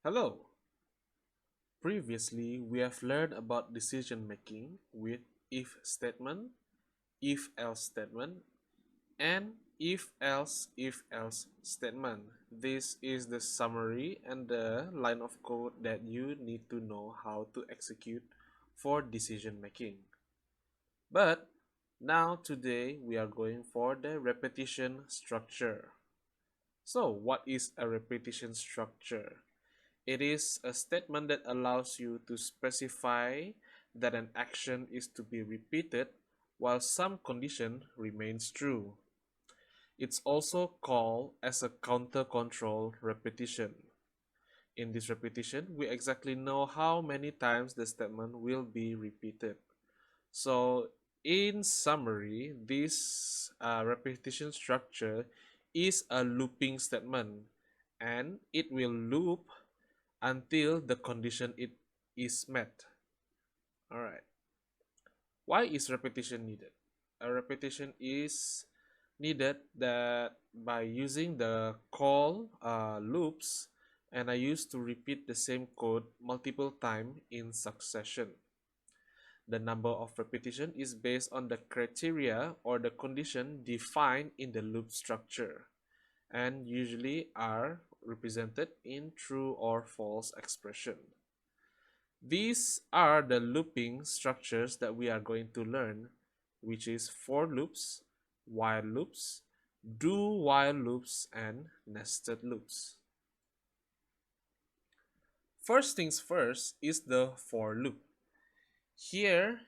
Hello. Previously, we have learned about decision making with if statement, if else statement, and if else statement. This is the summary and the line of code that you need to know how to execute for decision making. But now, today, we are going for the repetition structure. So, what is a repetition structure? It is a statement that allows you to specify that an action is to be repeated while some condition remains true. It's also called as a counter control repetition. In this repetition, we exactly know how many times the statement will be repeated. So, in summary, this repetition structure is a looping statement and it will loop until the condition it is met. All right. Why is repetition needed? A repetition is needed that by using the call loops, and I used to repeat the same code multiple times in succession. The number of repetition is based on the criteria or the condition defined in the loop structure and usually are represented in true or false expression. These are the looping structures that we are going to learn, which is for loops, while loops, do while loops, and nested loops. First things first is the for loop. Here,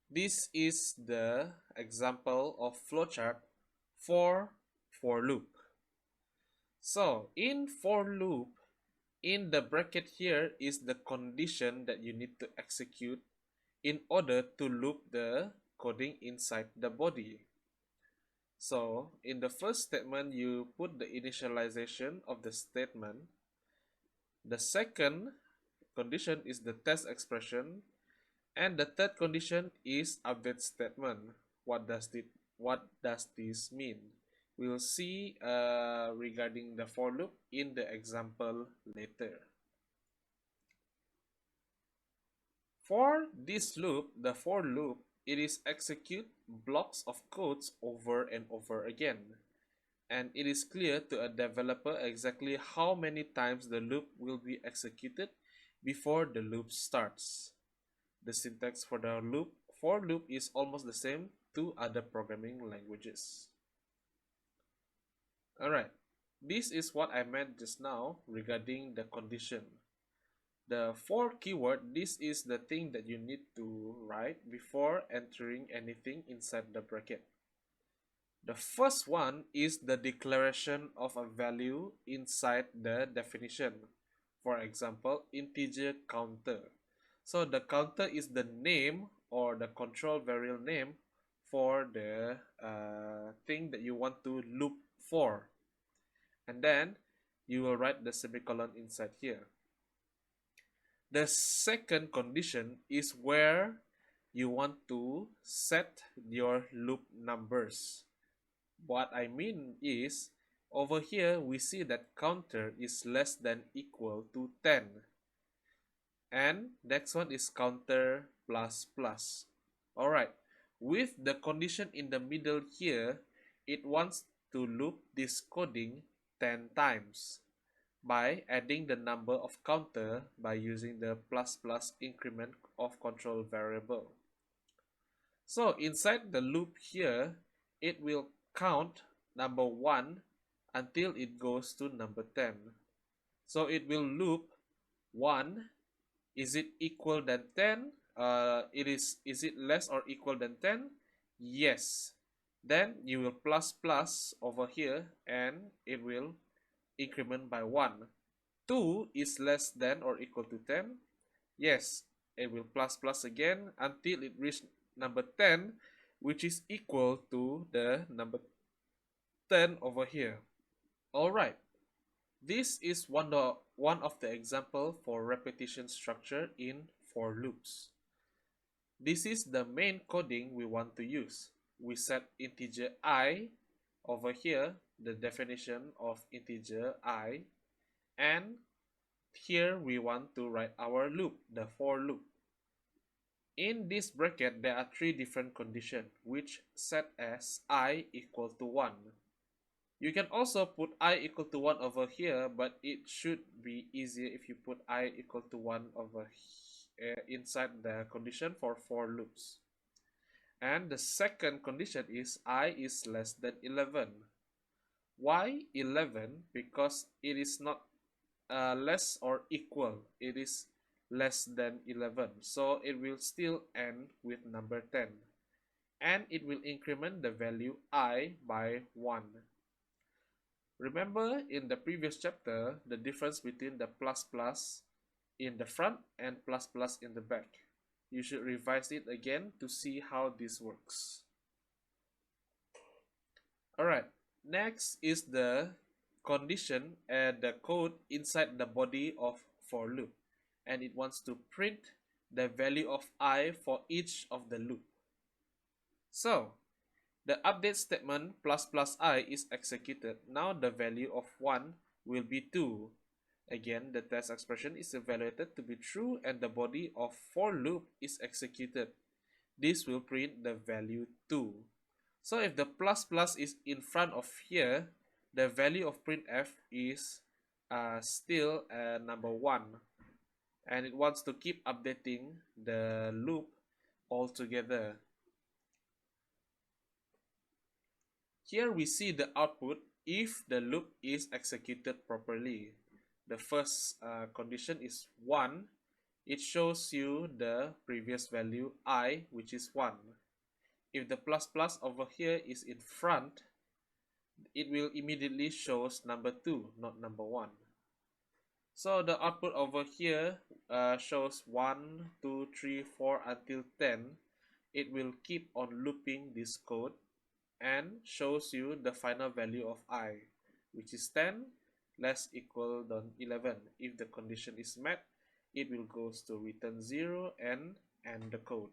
this is the example of flowchart for loop. So, in for loop, in the bracket here is the condition that you need to execute in order to loop the coding inside the body. So in the first statement, you put the initialization of the statement. The second condition is the test expression, and the third condition is update statement. What does this mean? We'll see regarding the for loop in the example later. For this loop, the for loop, it is execute blocks of codes over and over again. And it is clear to a developer exactly how many times the loop will be executed before the loop starts. The syntax for the for loop is almost the same to other programming languages. Alright, this is what I meant just now regarding the condition. The for keyword, this is the thing that you need to write before entering anything inside the bracket. The first one is the declaration of a value inside the definition. For example, integer counter. So the counter is the name or the control variable name for the thing that you want to loop for. And then you will write the semicolon inside here. The second condition is where you want to set your loop numbers. What I mean is, over here we see that counter is less than equal to 10. And next one is counter plus plus. Alright, with the condition in the middle here, it wants to loop this coding 10 times by adding the number of counter by using the plus plus increment of control variable. So inside the loop here, it will count number 1 until it goes to number 10. So it will loop 1. Is it equal than 10? Is it less or equal than 10? Yes. Then you will plus plus over here and it will increment by 1. 2 is less than or equal to 10. Yes, it will plus plus again until it reaches number 10, which is equal to the number 10 over here. Alright, this is one of the example for repetition structure in for loops. This is the main coding we want to use. We set integer I over here, the definition of integer I, and here we want to write our loop, the for loop. In this bracket, there are three different conditions which set as I equal to 1. You can also put I equal to 1 over here, but it should be easier if you put I equal to 1 over inside the condition for loops. And the second condition is I is less than 11. Why 11? Because it is not less or equal, it is less than 11, so it will still end with number 10, and it will increment the value I by 1. Remember in the previous chapter the difference between the plus plus in the front and plus plus in the back. You should revise it again to see how this works. Alright, next is the condition and the code inside the body of for loop, and it wants to print the value of I for each of the loop. So the update statement plus plus I is executed. Now the value of 1 will be 2. Again, the test expression is evaluated to be true and the body of for loop is executed. This will print the value 2. So if the plus plus is in front of here, the value of printf is still number 1. And it wants to keep updating the loop altogether. Here we see the output if the loop is executed properly. The first condition is 1. It shows you the previous value I, which is 1. If the plus plus over here is in front, it will immediately shows number 2, not number 1. So the output over here shows 1, 2, 3, 4 until 10. It will keep on looping this code and shows you the final value of I, which is 10 less equal than 11. If the condition is met, it will goes to return 0 and end the code.